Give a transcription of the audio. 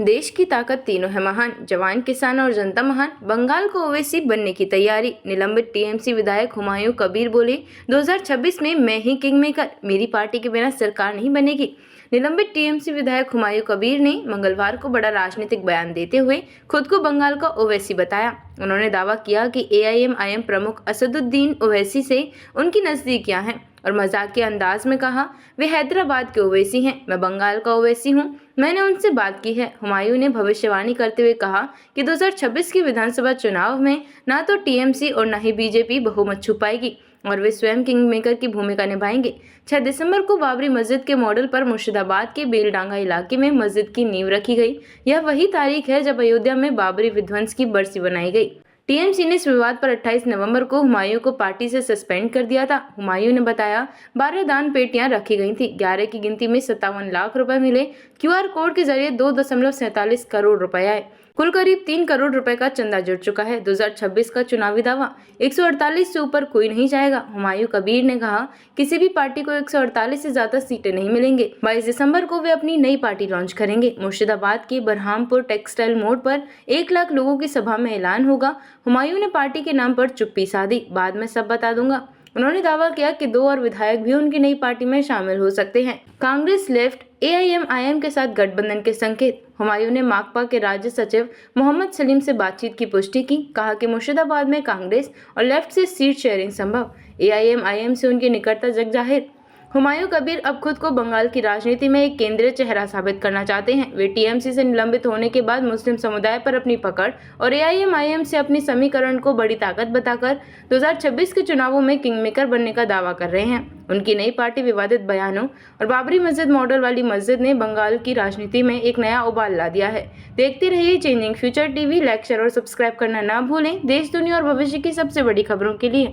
देश की ताकत तीनों है महान, जवान, किसान और जनता महान। बंगाल को ओवैसी बनने की तैयारी। निलंबित टीएमसी विधायक हुमायूं कबीर बोले, 2026 में मैं ही किंग मेकर, मेरी पार्टी के बिना सरकार नहीं बनेगी। निलंबित टीएमसी विधायक हुमायूं कबीर ने मंगलवार को बड़ा राजनीतिक बयान देते हुए खुद को बंगाल का ओवैसी बताया। उन्होंने दावा किया कि एआईएमआईएम प्रमुख असदुद्दीन ओवैसी से उनकी नजदीकियां हैं और मजाकिया अंदाज में कहा, वे हैदराबाद के ओवैसी हैं, मैं बंगाल का ओवैसी हूं, मैंने उनसे बात की है। हुमायूं ने भविष्यवाणी करते हुए कहा कि 2026 के विधानसभा चुनाव में न तो टीएमसी और न ही बीजेपी बहुमत छू पाएगी और वे स्वयं किंग मेकर की भूमिका निभाएंगे। 6 दिसंबर को बाबरी मस्जिद के मॉडल पर मुर्शिदाबाद के बेलडांगा इलाके में मस्जिद की नींव रखी गई। यह वही तारीख है जब अयोध्या में बाबरी विध्वंस की बरसी बनाई गई। टीएमसी ने इस विवाद पर 28 नवंबर को हुमायूं को पार्टी से सस्पेंड कर दिया था। हुमायूं ने बताया, 12 दान पेटियां रखी गई थी, 11 की गिनती में 57 लाख रुपए मिले। क्यूआर कोड के जरिए 2.47 करोड़ रुपए आए। कुल करीब 3 करोड़ रुपए का चंदा जुट चुका है। 2026 का चुनावी दावा, 148 से ऊपर कोई नहीं जाएगा। हुमायूं कबीर ने कहा, किसी भी पार्टी को 148 से ज्यादा सीटें नहीं मिलेंगे। 22 दिसंबर को वे अपनी नई पार्टी लॉन्च करेंगे। मुर्शिदाबाद के बरहामपुर टेक्सटाइल मोड़ पर 1 लाख लोगों की सभा में ऐलान होगा। हुमायूं ने पार्टी के नाम पर चुप्पी साधी, बाद में सब बता दूंगा। उन्होंने दावा किया कि 2 और विधायक भी उनकी नई पार्टी में शामिल हो सकते हैं। कांग्रेस लेफ्ट एआईएमआईएम के साथ गठबंधन के संकेत। हुमायूं ने माकपा के राज्य सचिव मोहम्मद सलीम से बातचीत की पुष्टि की। कहा कि मुर्शिदाबाद में कांग्रेस और लेफ्ट से सीट शेयरिंग संभव। एआईएमआईएम से उनकी निकटता जग जाहिर। हुमायूं कबीर अब खुद को बंगाल की राजनीति में एक केंद्रीय चेहरा साबित करना चाहते हैं। वे टीएमसी से निलंबित होने के बाद मुस्लिम समुदाय पर अपनी पकड़ और एआईएमआईएम से अपनी समीकरण को बड़ी ताकत बताकर 2026 के चुनावों में किंग मेकर बनने का दावा कर रहे हैं। उनकी नई पार्टी विवादित बयानों और बाबरी मस्जिद मॉडल वाली मस्जिद ने बंगाल की राजनीति में एक नया उबाल ला दिया है। देखते रहिए changing future TV. Like, share और सब्सक्राइब करना ना भूलें। देश, दुनिया और भविष्य की सबसे बड़ी खबरों के लिए।